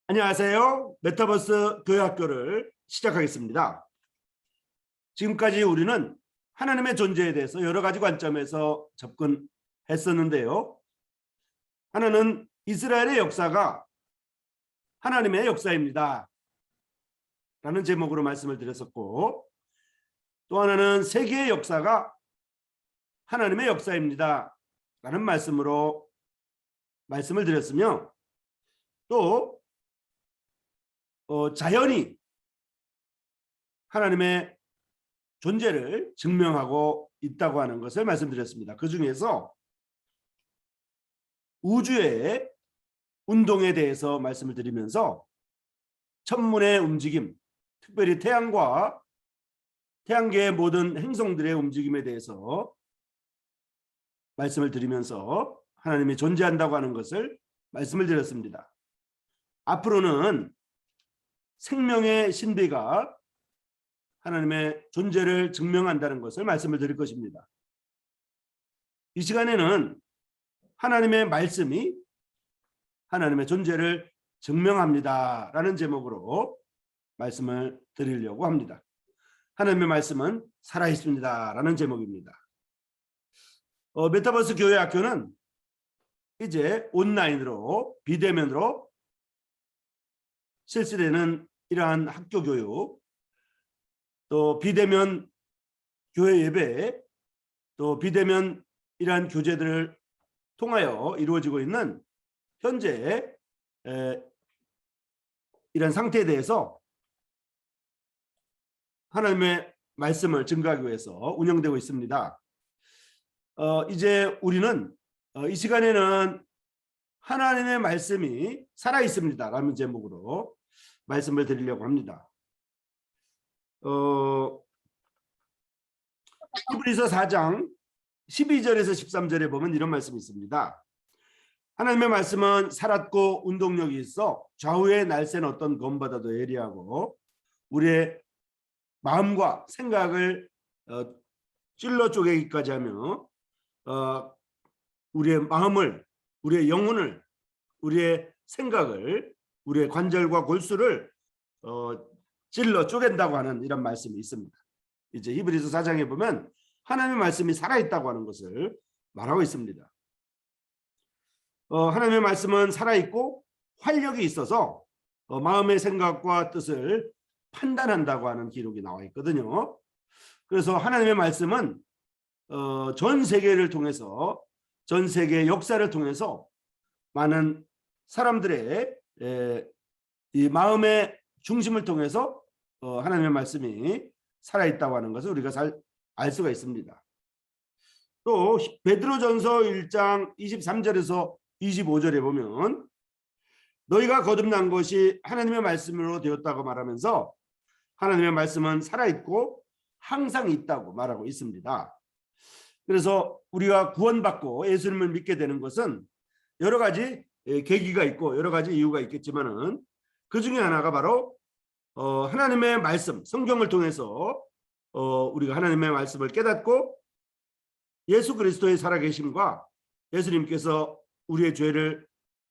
안녕하세요. 메타버스 교회학교를 시작하겠습니다. 지금까지 우리는 하나님의 존재에 대해서 여러 가지 관점에서 접근했었는데요. 하나는 이스라엘의 역사가 하나님의 역사입니다 라는 제목으로 말씀을 드렸었고, 또 하나는 세계의 역사가 하나님의 역사입니다 라는 말씀으로 말씀을 드렸으며, 또 자연이 하나님의 존재를 증명하고 있다고 하는 것을 말씀드렸습니다. 그 중에서 우주의 운동에 대해서 말씀을 드리면서 천문의 움직임, 특별히 태양과 태양계의 모든 행성들의 움직임에 대해서 말씀을 드리면서 하나님이 존재한다고 하는 것을 말씀을 드렸습니다. 앞으로는 생명의 신비가 하나님의 존재를 증명한다는 것을 말씀을 드릴 것입니다. 이 시간에는 하나님의 말씀이 하나님의 존재를 증명합니다 라는 제목으로 말씀을 드리려고 합니다. 하나님의 말씀은 살아있습니다 라는 제목입니다. 메타버스 교회학교는 이제 온라인으로 비대면으로 실시되는 이러한 학교 교육, 또 비대면 교회 예배, 또 비대면 이러한 교제들을 통하여 이루어지고 있는 현재 이런 상태에 대해서 하나님의 말씀을 증거하기 위해서 운영되고 있습니다. 이제 우리는 이 시간에는 하나님의 말씀이 살아있습니다 라는 제목으로 말씀을 드리려고 합니다. 히브리서 4장 12절에서 13절에 보면 이런 말씀이 있습니다. 하나님의 말씀은 살았고 운동력이 있어 좌우의 날쌘 어떤 검보다도 예리하고 우리의 마음과 생각을 찔러 쪼개기까지 하며 우리의 마음을, 우리의 영혼을, 우리의 생각을, 우리의 관절과 골수를 찔러 쪼갠다고 하는 이런 말씀이 있습니다. 이제 히브리서 4장에 보면 하나님의 말씀이 살아있다고 하는 것을 말하고 있습니다. 하나님의 말씀은 살아있고 활력이 있어서 마음의 생각과 뜻을 판단한다고 하는 기록이 나와 있거든요. 그래서 하나님의 말씀은 전 세계를 통해서, 전 세계의 역사를 통해서 많은 사람들의 이 마음의 중심을 통해서 하나님의 말씀이 살아있다고 하는 것을 우리가 알 수가 있습니다. 또 베드로전서 1장 23절에서 25절에 보면 너희가 거듭난 것이 하나님의 말씀으로 되었다고 말하면서 하나님의 말씀은 살아있고 항상 있다고 말하고 있습니다. 그래서 우리가 구원받고 예수님을 믿게 되는 것은 여러 가지 계기가 있고 여러 가지 이유가 있겠지만은 그 중에 하나가 바로 하나님의 말씀, 성경을 통해서 우리가 하나님의 말씀을 깨닫고 예수 그리스도의 살아계심과 예수님께서 우리의 죄를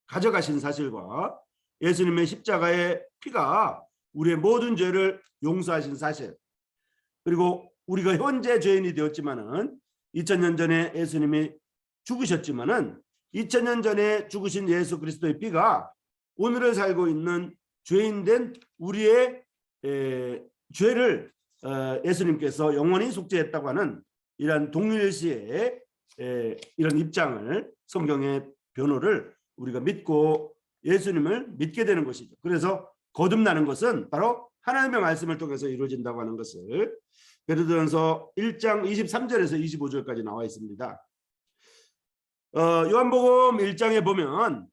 가져가신 사실과 예수님의 십자가의 피가 우리의 모든 죄를 용서하신 사실, 그리고 우리가 현재 죄인이 되었지만은 2000년 전에 예수님이 죽으셨지만은 2000년 전에 죽으신 예수 그리스도의 피가 오늘을 살고 있는 죄인된 우리의 죄를 예수님께서 영원히 속죄했다고 하는 이런 동일시의 이런 입장을, 성경의 변호를 우리가 믿고 예수님을 믿게 되는 것이죠. 그래서 거듭나는 것은 바로 하나님의 말씀을 통해서 이루어진다고 하는 것을 베드로전서 1장 23절에서 25절까지 나와 있습니다. 요한복음 1장에 보면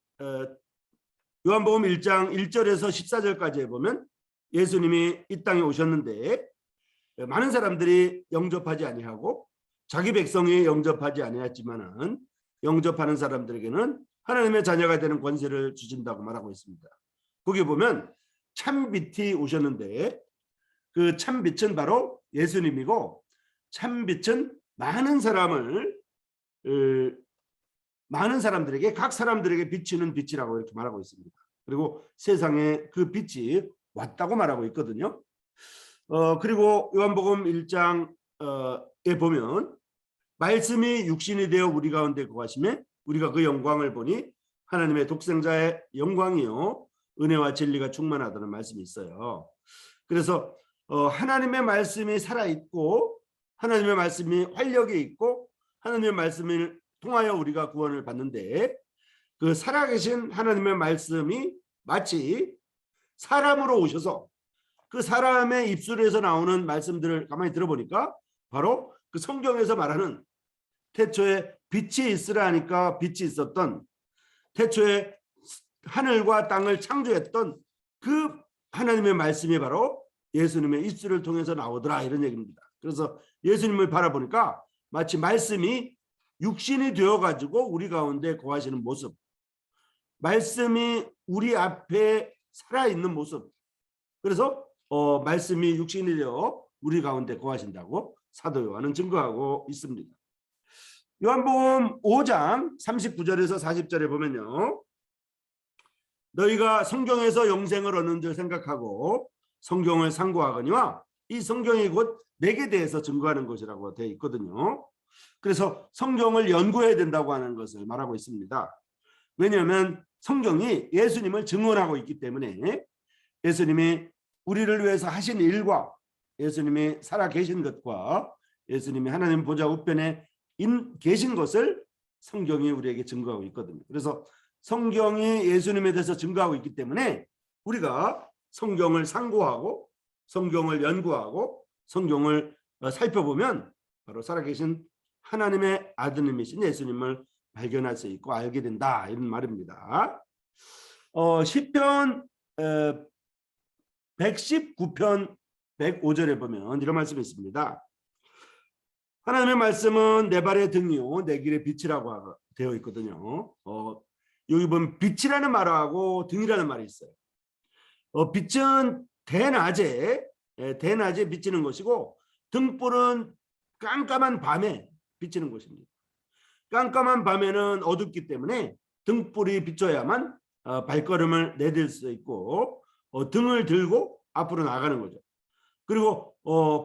요한복음 1장 1절에서 14절까지에 보면 예수님이 이 땅에 오셨는데 많은 사람들이 영접하지 아니하고 자기 백성이 영접하지 아니했지만은 영접하는 사람들에게는 하나님의 자녀가 되는 권세를 주신다고 말하고 있습니다. 거기 보면 참빛이 오셨는데 그 참빛은 바로 예수님이고, 참빛은 많은 사람들에게, 각 사람들에게 비치는 빛이라고 이렇게 말하고 있습니다. 그리고 세상에 그 빛이 왔다고 말하고 있거든요. 그리고 요한복음 1장에 보면 말씀이 육신이 되어 우리 가운데 거하시매 우리가 그 영광을 보니 하나님의 독생자의 영광이요 은혜와 진리가 충만하다는 말씀이 있어요. 그래서 하나님의 말씀이 살아있고 하나님의 말씀이 활력이 있고 하나님의 말씀을 통하여 우리가 구원을 받는데 그 살아계신 하나님의 말씀이 마치 사람으로 오셔서 그 사람의 입술에서 나오는 말씀들을 가만히 들어보니까 바로 그 성경에서 말하는 태초에 빛이 있으라 하니까 빛이 있었던, 태초에 하늘과 땅을 창조했던 그 하나님의 말씀이 바로 예수님의 입술을 통해서 나오더라, 이런 얘기입니다. 그래서 예수님을 바라보니까 마치 말씀이 육신이 되어가지고 우리 가운데 거하시는 모습, 말씀이 우리 앞에 살아있는 모습, 그래서 말씀이 육신이 되어 우리 가운데 거하신다고 사도 요한은 증거하고 있습니다. 요한복음 5장 39절에서 40절에 보면요, 너희가 성경에서 영생을 얻는 줄 생각하고 성경을 상고하거니와 이 성경이 곧 내게 대해서 증거하는 것이라고 되어 있거든요. 그래서 성경을 연구해야 된다고 하는 것을 말하고 있습니다. 왜냐하면 성경이 예수님을 증언하고 있기 때문에 예수님이 우리를 위해서 하신 일과 예수님이 살아 계신 것과 예수님이 하나님 보좌 우편에 계신 것을 성경이 우리에게 증거하고 있거든요. 그래서 성경이 예수님에 대해서 증거하고 있기 때문에 우리가 성경을 상고하고 성경을 연구하고 성경을 살펴보면 바로 살아계신 하나님의 아드님이신 예수님을 발견할 수 있고 알게 된다, 이런 말입니다. 시편 119편 105절에 보면 이런 말씀이 있습니다. 하나님의 말씀은 내 발의 등이요 내 길의 빛이라고 되어 있거든요. 여기 보면 빛이라는 말하고 등이라는 말이 있어요. 빛은 대낮에 비치는 것이고 등불은 깜깜한 밤에 비치는 것입니다. 깜깜한 밤에는 어둡기 때문에 등불이 비춰야만 발걸음을 내딜 수 있고 등을 들고 앞으로 나가는 거죠. 그리고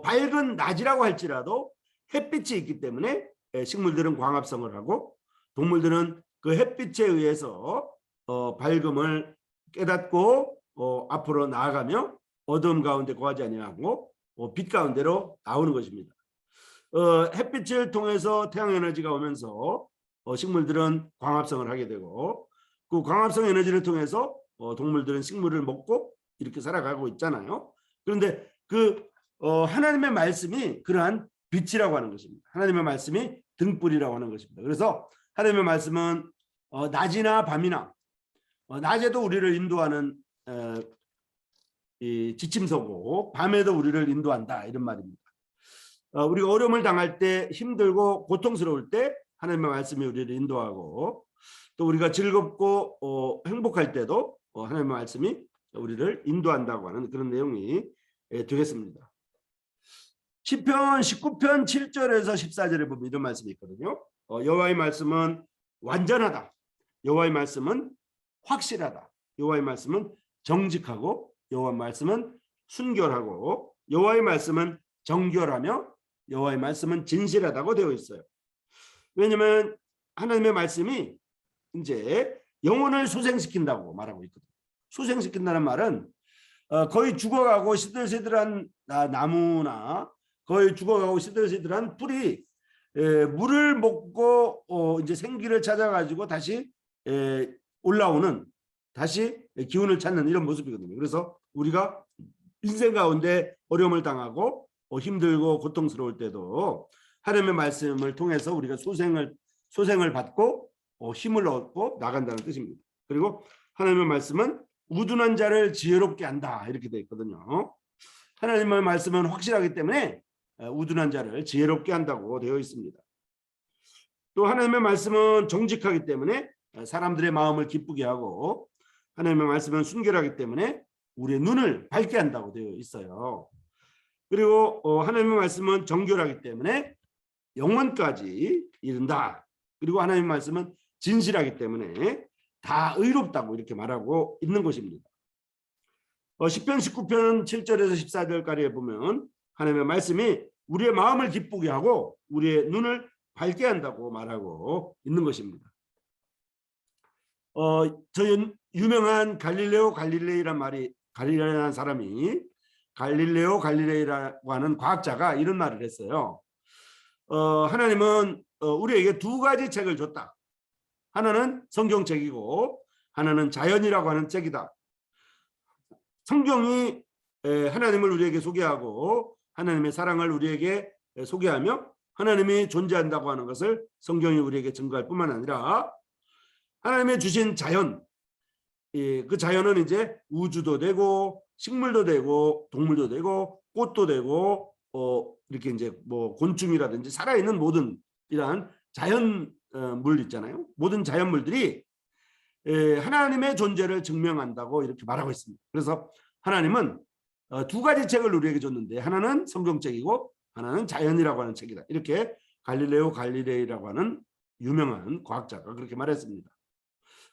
밝은 낮이라고 할지라도 햇빛이 있기 때문에 식물들은 광합성을 하고 동물들은 그 햇빛에 의해서 밝음을 깨닫고 앞으로 나아가며 어두움 가운데 거하지 아니하고 빛 가운데로 나오는 것입니다. 햇빛을 통해서 태양 에너지가 오면서 식물들은 광합성을 하게 되고 그 광합성 에너지를 통해서 동물들은 식물을 먹고 이렇게 살아가고 있잖아요. 그런데 그 하나님의 말씀이 그러한 빛이라고 하는 것입니다. 하나님의 말씀이 등불이라고 하는 것입니다. 그래서 하나님의 말씀은 낮이나 밤이나 낮에도 우리를 인도하는 이 지침서고 밤에도 우리를 인도한다, 이런 말입니다. 우리가 어려움을 당할 때, 힘들고 고통스러울 때 하나님의 말씀이 우리를 인도하고 또 우리가 즐겁고 행복할 때도 하나님의 말씀이 우리를 인도한다고 하는 그런 내용이 되겠습니다. 시편 19편 7절에서 14절에 보면 이런 말씀이 있거든요. 여호와의 말씀은 완전하다. 여호와의 말씀은 확실하다. 여호와의 말씀은 정직하고 여호와의 말씀은 순결하고 여호와의 말씀은 정결하며 여호와의 말씀은 진실하다고 되어 있어요. 왜냐하면 하나님의 말씀이 이제 영혼을 소생시킨다고 말하고 있거든요. 소생시킨다는 말은 거의 죽어가고 시들시들한 나무나 거의 죽어가고 시들시들한 풀이 물을 먹고 이제 생기를 찾아가지고 다시 올라오는, 다시 기운을 찾는 이런 모습이거든요. 그래서 우리가 인생 가운데 어려움을 당하고 힘들고 고통스러울 때도 하나님의 말씀을 통해서 우리가 소생을 받고 힘을 얻고 나간다는 뜻입니다. 그리고 하나님의 말씀은 우둔한 자를 지혜롭게 한다, 이렇게 되어 있거든요. 하나님의 말씀은 확실하기 때문에 우둔한 자를 지혜롭게 한다고 되어 있습니다. 또 하나님의 말씀은 정직하기 때문에 사람들의 마음을 기쁘게 하고 하나님의 말씀은 순결하기 때문에 우리의 눈을 밝게 한다고 되어 있어요. 그리고 하나님의 말씀은 정결하기 때문에 영원까지 이른다. 그리고 하나님의 말씀은 진실하기 때문에 다 의롭다고 이렇게 말하고 있는 것입니다. 시편 19편 7절에서 14절까지에 보면 하나님의 말씀이 우리의 마음을 기쁘게 하고 우리의 눈을 밝게 한다고 말하고 있는 것입니다. 저 유명한 갈릴레오 갈릴레이란 말이 갈릴레이라는 사람이 갈릴레오 갈릴레이라고 하는 과학자가 이런 말을 했어요. 하나님은 우리에게 두 가지 책을 줬다. 하나는 성경책이고 하나는 자연이라고 하는 책이다. 성경이 하나님을 우리에게 소개하고 하나님의 사랑을 우리에게 소개하며 하나님이 존재한다고 하는 것을 성경이 우리에게 증거할 뿐만 아니라 하나님의 주신 자연, 그 자연은 이제 우주도 되고 식물도 되고 동물도 되고 꽃도 되고 이렇게 이제 뭐 곤충이라든지 살아있는 모든 이러한 자연물 있잖아요. 모든 자연물들이 하나님의 존재를 증명한다고 이렇게 말하고 있습니다. 그래서 하나님은 두 가지 책을 우리에게 줬는데 하나는 성경책이고 하나는 자연이라고 하는 책이다. 이렇게 갈릴레오 갈릴레이라고 하는 유명한 과학자가 그렇게 말했습니다.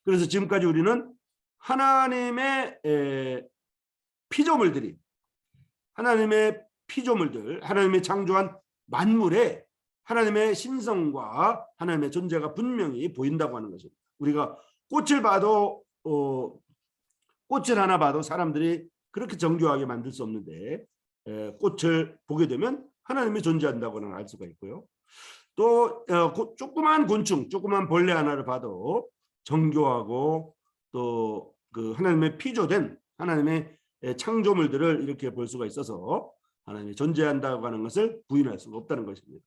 그래서 지금까지 우리는 하나님의 피조물들이 하나님의 피조물들, 하나님의 창조한 만물에 하나님의 신성과 하나님의 존재가 분명히 보인다고 하는 것입니다. 우리가 꽃을 봐도 꽃을 하나 봐도 사람들이 그렇게 정교하게 만들 수 없는데 꽃을 보게 되면 하나님이 존재한다고는 알 수가 있고요. 또 조그만 곤충, 조그만 벌레 하나를 봐도 정교하고 또 그 하나님의 피조된 하나님의 창조물들을 이렇게 볼 수가 있어서 하나님이 존재한다고 하는 것을 부인할 수가 없다는 것입니다.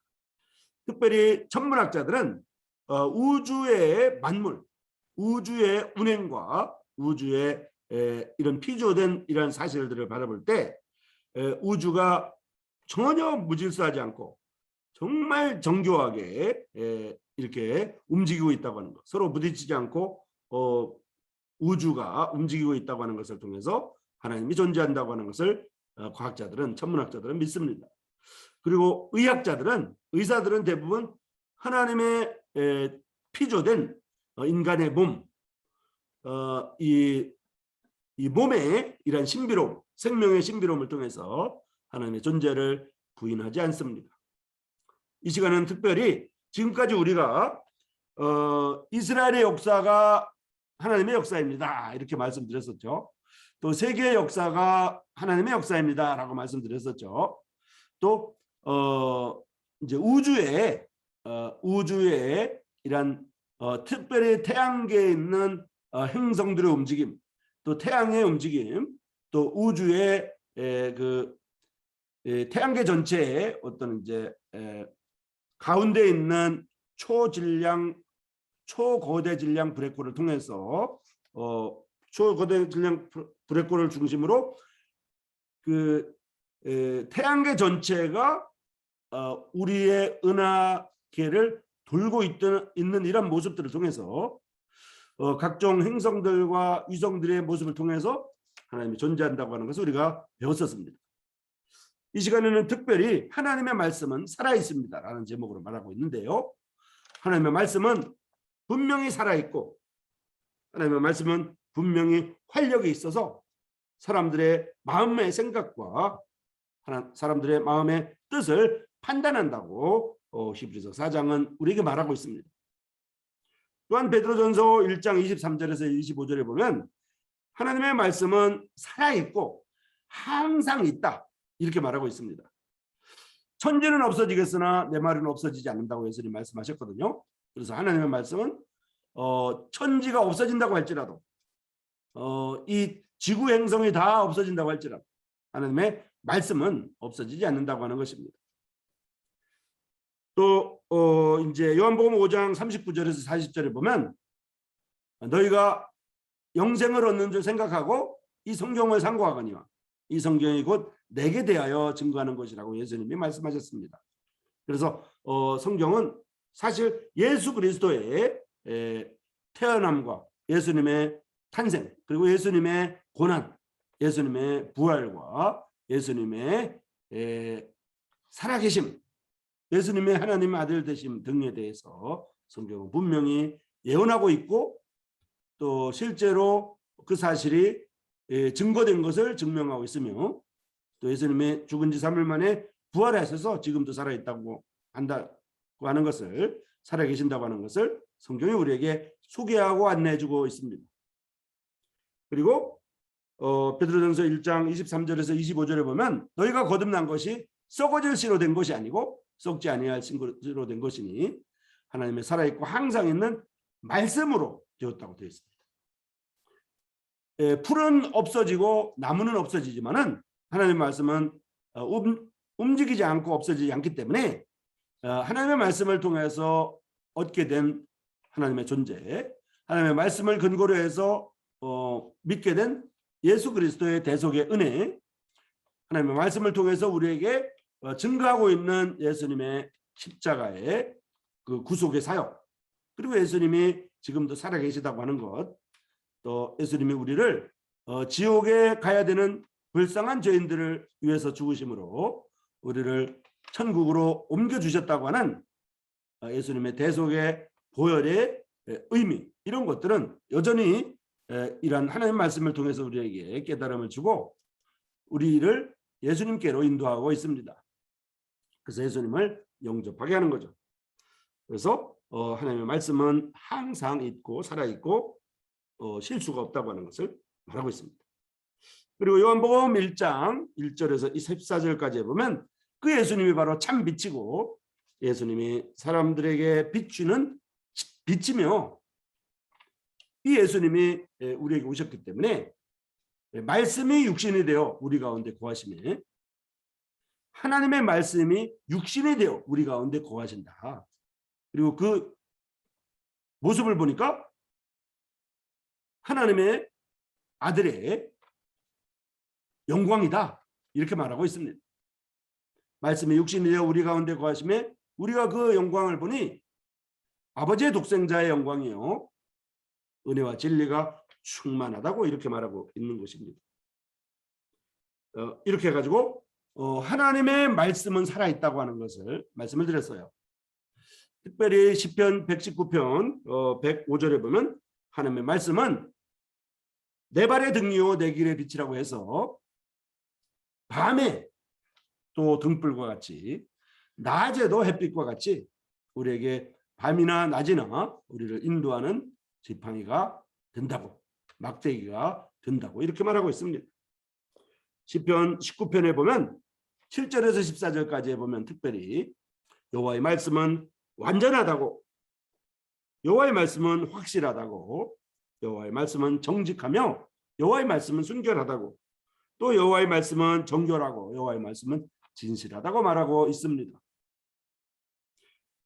특별히 천문학자들은 우주의 만물, 우주의 운행과 우주의 이런 피조된 이런 사실들을 바라볼 때 우주가 전혀 무질서하지 않고 정말 정교하게 이렇게 움직이고 있다고 하는 것, 서로 부딪히지 않고 우주가 움직이고 있다고 하는 것을 통해서 하나님이 존재한다고 하는 것을 과학자들은, 천문학자들은 믿습니다. 그리고 의사들은 대부분 하나님의 피조된 인간의 몸, 이 몸의 이런 신비로움, 생명의 신비로움을 통해서 하나님의 존재를 부인하지 않습니다. 이 시간은 특별히 지금까지 우리가 이스라엘의 역사가 하나님의 역사입니다. 이렇게 말씀드렸었죠. 또 세계의 역사가 하나님의 역사입니다. 라고 말씀드렸었죠. 또 이제 우주에 이런 특별히 태양계에 있는 행성들의 움직임, 또 태양의 움직임, 또 우주의 그 태양계 전체의 어떤 이제 가운데 있는 초거대 질량 블랙홀을 통해서 초거대 질량 블랙홀을 중심으로 그 태양계 전체가 우리의 은하계를 돌고 있는 이런 모습들을 통해서 각종 행성들과 위성들의 모습을 통해서 하나님이 존재한다고 하는 것을 우리가 배웠었습니다. 이 시간에는 특별히 하나님의 말씀은 살아있습니다 라는 제목으로 말하고 있는데요. 하나님의 말씀은 분명히 살아있고 하나님의 말씀은 분명히 활력이 있어서 사람들의 마음의 생각과 사람들의 마음의 뜻을 판단한다고 히브리서 4장은 우리에게 말하고 있습니다. 또한 베드로전서 1장 23절에서 25절에 보면 하나님의 말씀은 살아있고 항상 있다 이렇게 말하고 있습니다. 천지는 없어지겠으나 내 말은 없어지지 않는다고 예수님 말씀하셨거든요. 그래서 하나님의 말씀은 천지가 없어진다고 할지라도 이 지구 행성이 다 없어진다고 할지라도 하나님의 말씀은 없어지지 않는다고 하는 것입니다. 또 이제 요한복음 5장 39절에서 40절에 보면 너희가 영생을 얻는 줄 생각하고 이 성경을 상고하거니와 이 성경이 곧 내게 대하여 증거하는 것이라고 예수님이 말씀하셨습니다. 그래서 성경은 사실 예수 그리스도의 태어남과 예수님의 탄생 그리고 예수님의 고난, 예수님의 부활과 예수님의 살아계심, 예수님의 하나님의 아들 되심 등에 대해서 성경은 분명히 예언하고 있고 또 실제로 그 사실이 증거된 것을 증명하고 있으며 또 예수님의 죽은 지 3일 만에 부활하셔서 지금도 살아있다고 한다고 하는 것을 살아계신다고 하는 것을 성경이 우리에게 소개하고 안내해주고 있습니다. 그리고 베드로전서 1장 23절에서 25절에 보면 너희가 거듭난 것이 썩어질 씨로 된 것이 아니고 썩지 아니할 씨로 된 것이니 하나님의 살아있고 항상 있는 말씀으로 되었다고 되어 있습니다. 풀은 없어지고 나무는 없어지지만은 하나님의 말씀은 움직이지 않고 없어지지 않기 때문에 하나님의 말씀을 통해서 얻게 된 하나님의 존재, 하나님의 말씀을 근거로 해서 믿게 된 예수 그리스도의 대속의 은혜, 하나님의 말씀을 통해서 우리에게 증거하고 있는 예수님의 십자가의 그 구속의 사역, 그리고 예수님이 지금도 살아계시다고 하는 것, 또 예수님이 우리를 지옥에 가야 되는 불쌍한 죄인들을 위해서 죽으심으로 우리를 천국으로 옮겨주셨다고 하는 예수님의 대속의 보혈의 의미, 이런 것들은 여전히 이러한 하나님의 말씀을 통해서 우리에게 깨달음을 주고 우리를 예수님께로 인도하고 있습니다. 그래서 예수님을 영접하게 하는 거죠. 그래서 하나님의 말씀은 항상 있고 살아있고 실수가 없다고 하는 것을 말하고 있습니다. 그리고 요한복음 1장 1절에서 14절까지 보면 그 예수님이 바로 참 빛이고 예수님이 사람들에게 비추는 빛이며 이 예수님이 우리에게 오셨기 때문에 말씀이 육신이 되어 우리 가운데 거하시며 하나님의 말씀이 육신이 되어 우리 가운데 거하신다. 그리고 그 모습을 보니까 하나님의 아들의 영광이다, 이렇게 말하고 있습니다. 말씀이 육신이 되어 우리 가운데 거하시며 우리가 그 영광을 보니 아버지의 독생자의 영광이요 은혜와 진리가 충만하다고 이렇게 말하고 있는 것입니다. 이렇게 해가지고 하나님의 말씀은 살아있다고 하는 것을 말씀을 드렸어요. 특별히 시편 119편 105절에 보면 하나님의 말씀은 내 발의 등이요 내 길의 빛이라고 해서 밤에 또 등불과 같이 낮에도 햇빛과 같이 우리에게 밤이나 낮이나 우리를 인도하는 지팡이가 된다고, 막대기가 된다고 이렇게 말하고 있습니다. 시편 19편에 보면 7절에서 14절까지에 보면 특별히 여호와의 말씀은 완전하다고, 여호와의 말씀은 확실하다고, 여호와의 말씀은 정직하며 여호와의 말씀은 순결하다고, 또 여호와의 말씀은 정결하고 여호와의 말씀은 진실하다고 말하고 있습니다.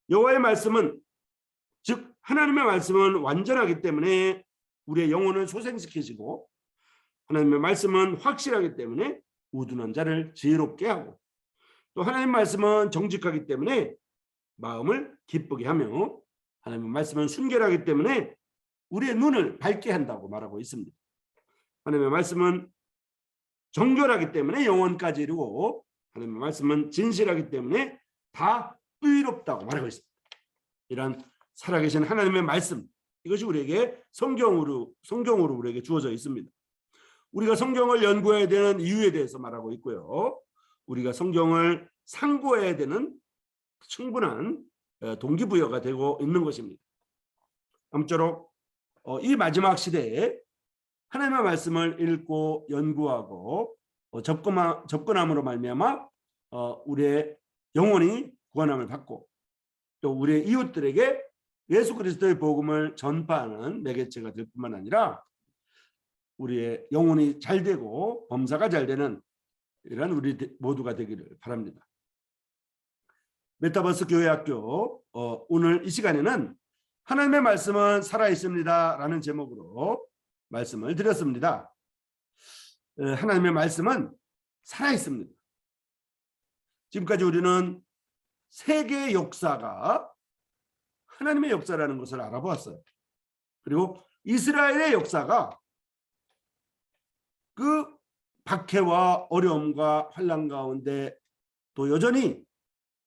여호와의 말씀은, 즉 하나님의 말씀은 완전하기 때문에 우리의 영혼을 소생시키시고 하나님의 말씀은 확실하기 때문에 우둔한 자를 지혜롭게 하고 또 하나님의 말씀은 정직하기 때문에 마음을 기쁘게 하며 하나님의 말씀은 순결하기 때문에 우리의 눈을 밝게 한다고 말하고 있습니다. 하나님의 말씀은 정결하기 때문에 영원까지 이루고 하나님의 말씀은 진실하기 때문에 다 의롭다고 말하고 있습니다. 이런 살아계신 하나님의 말씀, 이것이 우리에게 성경으로 우리에게 주어져 있습니다. 우리가 성경을 연구해야 되는 이유에 대해서 말하고 있고요. 우리가 성경을 상고해야 되는 충분한 동기부여가 되고 있는 것입니다. 아무쪼록 이 마지막 시대에 하나님의 말씀을 읽고 연구하고 접근함으로 말미암아 우리의 영혼이 구원함을 받고 또 우리의 이웃들에게 예수 그리스도의 복음을 전파하는 매개체가 될 뿐만 아니라 우리의 영혼이 잘 되고 범사가 잘 되는 이런 우리 모두가 되기를 바랍니다. 메타버스 교회학교 오늘 이 시간에는 하나님의 말씀은 살아있습니다 라는 제목으로 말씀을 드렸습니다. 하나님의 말씀은 살아있습니다. 지금까지 우리는 세계의 역사가 하나님의 역사라는 것을 알아보았어요. 그리고 이스라엘의 역사가 그 박해와 어려움과 환난 가운데 또 여전히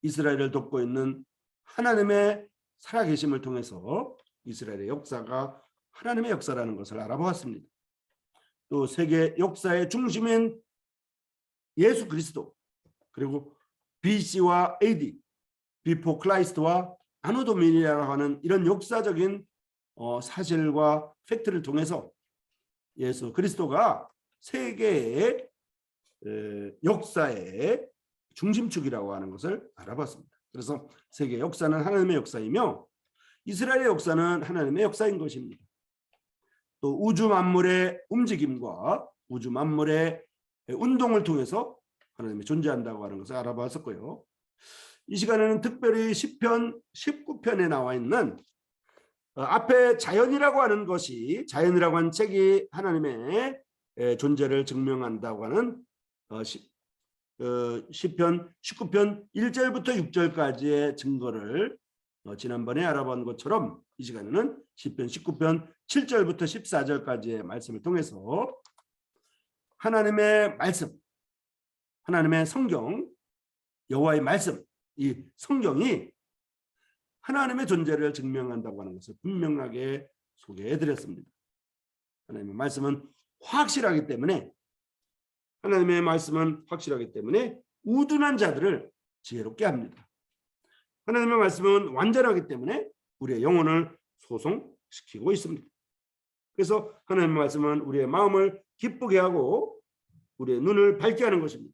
이스라엘을 돕고 있는 하나님의 살아계심을 통해서 이스라엘의 역사가 하나님의 역사라는 것을 알아보았습니다. 또 세계 역사의 중심인 예수 그리스도, 그리고 BC와 AD, 비포 클라이스트와 아노 도미니라고 하는 이런 역사적인 사실과 팩트를 통해서 예수 그리스도가 세계의 역사의 중심축이라고 하는 것을 알아봤습니다. 그래서 세계 역사는 하나님의 역사이며 이스라엘의 역사는 하나님의 역사인 것입니다. 또 우주 만물의 움직임과 우주 만물의 운동을 통해서 하나님이 존재한다고 하는 것을 알아봤었고요. 이 시간에는 특별히 시편 19편에 나와 있는 앞에 자연이라고 하는 것이, 자연이라고 하는 책이 하나님의 존재를 증명한다고 하는 시편 19편 1절부터 6절까지의 증거를 지난번에 알아본 것처럼 이 시간에는 시편 19편 7절부터 14절까지의 말씀을 통해서 하나님의 말씀, 하나님의 성경, 여호와의 말씀, 이 성경이 하나님의 존재를 증명한다고 하는 것을 분명하게 소개해드렸습니다. 하나님의 말씀은 확실하기 때문에, 하나님의 말씀은 확실하기 때문에 우둔한 자들을 지혜롭게 합니다. 하나님의 말씀은 완전하기 때문에 우리의 영혼을 소송시키고 있습니다. 그래서 하나님의 말씀은 우리의 마음을 기쁘게 하고 우리의 눈을 밝게 하는 것입니다.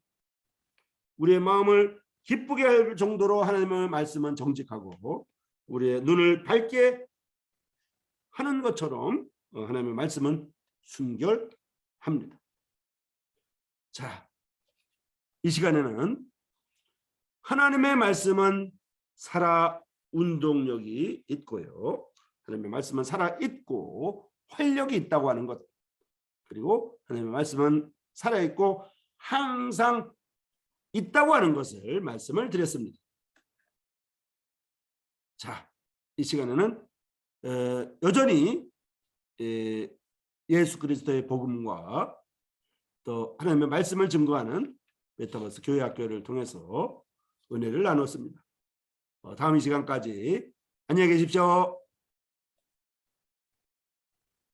우리의 마음을 기쁘게 할 정도로 하나님의 말씀은 정직하고 우리의 눈을 밝게 하는 것처럼 하나님의 말씀은 순결합니다. 자, 이 시간에는 하나님의 말씀은 살아 운동력이 있고요. 하나님의 말씀은 살아 있고 활력이 있다고 하는 것. 그리고 하나님의 말씀은 살아 있고 항상 있다고 하는 것을 말씀을 드렸습니다. 자, 이 시간에는 여전히 예수 그리스도의 복음과 또 하나님의 말씀을 증거하는 메타버스 교회학교를 통해서 은혜를 나눴습니다. 다음 이 시간까지 안녕히 계십시오.